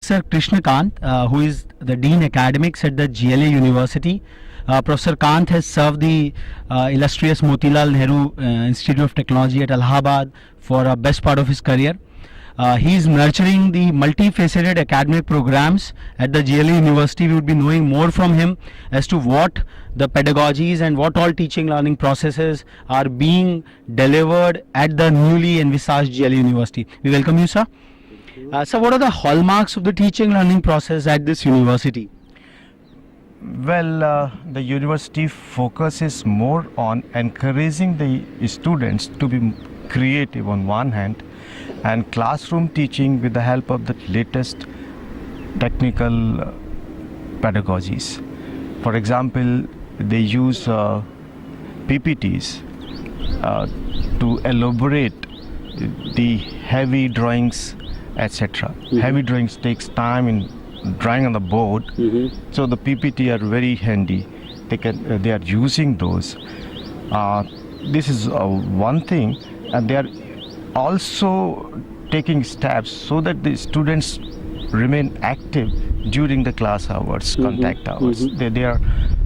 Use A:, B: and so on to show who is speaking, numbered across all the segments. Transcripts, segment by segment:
A: Professor Krishna Kant, who is the Dean Academics at the GLA University. Professor Kant has served the illustrious Motilal Nehru Institute of Technology at Allahabad for a best part of his career. He is nurturing the multifaceted academic programs at the GLA University. We would be knowing more from him as to what the pedagogies and what all teaching learning processes are being delivered at the newly envisaged GLA University. We welcome you, sir. So what are the hallmarks of the teaching learning process at this university?
B: Well, the university focuses more on encouraging the students to be creative on one hand, and classroom teaching with the help of the latest technical pedagogies. For example, they use PPTs to elaborate the heavy drawings, etc. Heavy drawings takes time in drawing on the board, so the PPT are very handy. They are using those. This is one thing, and they are also taking steps so that the students remain active during the class hours, contact hours. There are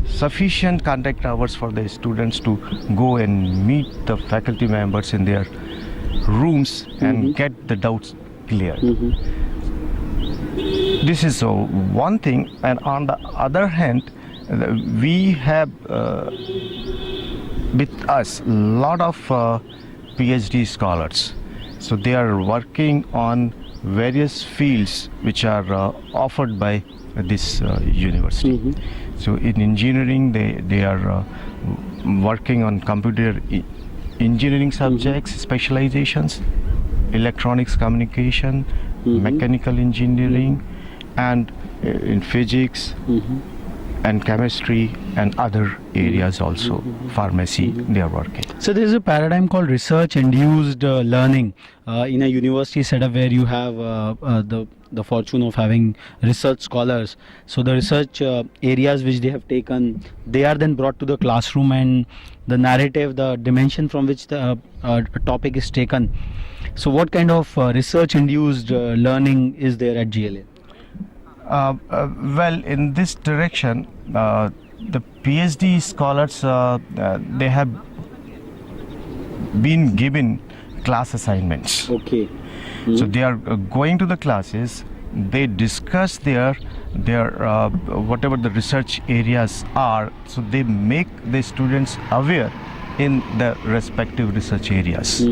B: sufficient contact hours for the students to go and meet the faculty members in their rooms and get the doubts cleared. This is one thing, and on the other hand, we have with us a lot of PhD scholars. So they are working on various fields which are offered by this university. So in engineering, they are working on computer engineering subjects, specializations, electronics communication, mechanical engineering, and in physics and chemistry and other areas also, pharmacy, they are working.
A: So there is a paradigm called research-induced learning in a university setup where you have the fortune of having research scholars. So the research areas which they have taken, they are then brought to the classroom, and the narrative, the dimension from which the topic is taken. So what kind of research-induced learning is there at GLA?
B: Well, in this direction, the PhD scholars, they have been given class assignments.
A: Okay.
B: So they are going to the classes, they discuss their whatever the research areas are, so they make the students aware in the respective research areas.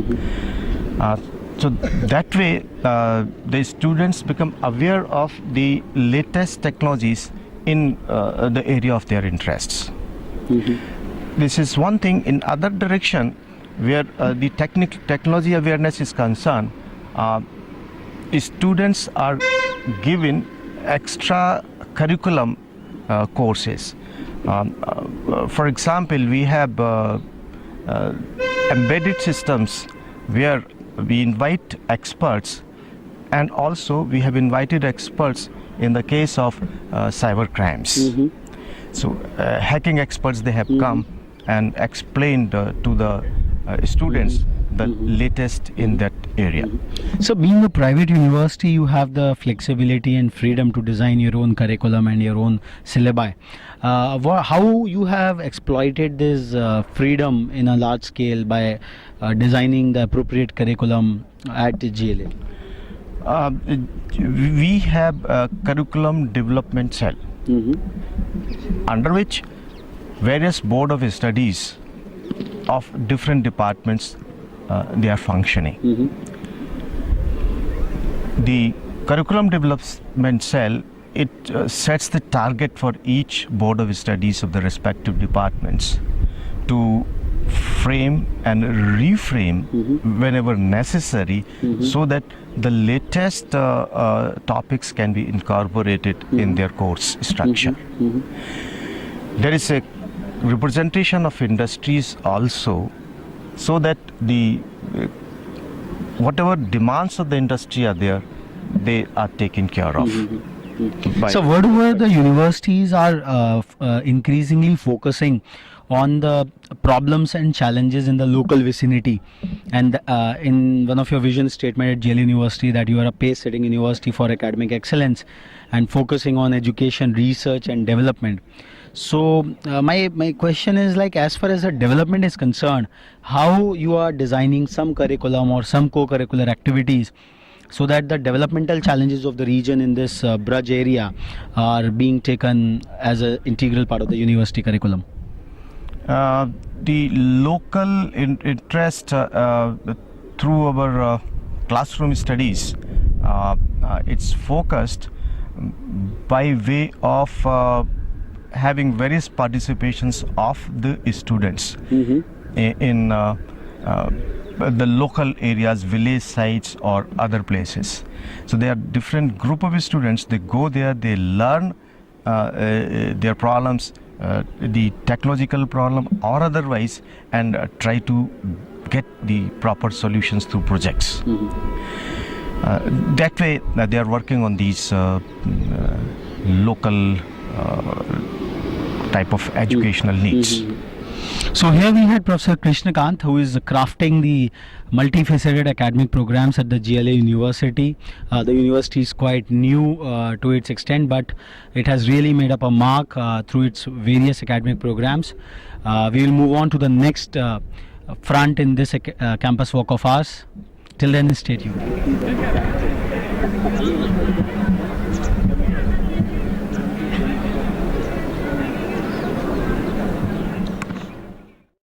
B: So that way, the students become aware of the latest technologies in the area of their interests. This is one thing. In other direction, where the technology awareness is concerned, students are given extra curriculum courses. For example, we have embedded systems where we invite experts, and also we have invited experts in the case of cyber crimes. So hacking experts, they have come and explained to the students the latest in that area.
A: So being a private university, you have the flexibility and freedom to design your own curriculum and your own syllabi. How you have exploited this freedom in a large scale by designing the appropriate curriculum at GLA?
B: We have a curriculum development cell, under which various board of studies of different departments they are functioning. The curriculum development cell, it sets the target for each board of studies of the respective departments to frame and reframe whenever necessary, so that the latest topics can be incorporated in their course structure. There is a representation of industries also, so that the whatever demands of the industry are there, they are taken care of.
A: So whatever the universities are increasingly focusing on the problems and challenges in the local vicinity. And in one of your vision statement at GLA University, that you are a pace-setting university for academic excellence and focusing on education, research and development. So my question is, like, as far as the development is concerned, how you are designing some curriculum or some co-curricular activities so that the developmental challenges of the region in this Braj area are being taken as an integral part of the university curriculum?
B: The local interest through our classroom studies, it's focused by way of having various participations of the students in the local areas, village sites or other places. So there are different group of students. They go there, they learn their problems, the technological problem or otherwise, and try to get the proper solutions through projects. That way they are working on these local type of educational needs.
A: So here we had Professor Krishnakant, who is crafting the multifaceted academic programs at the GLA University. The university is quite new to its extent, but it has really made up a mark through its various academic programs. We will move on to the next front in this campus walk of ours. Till then, stay tuned.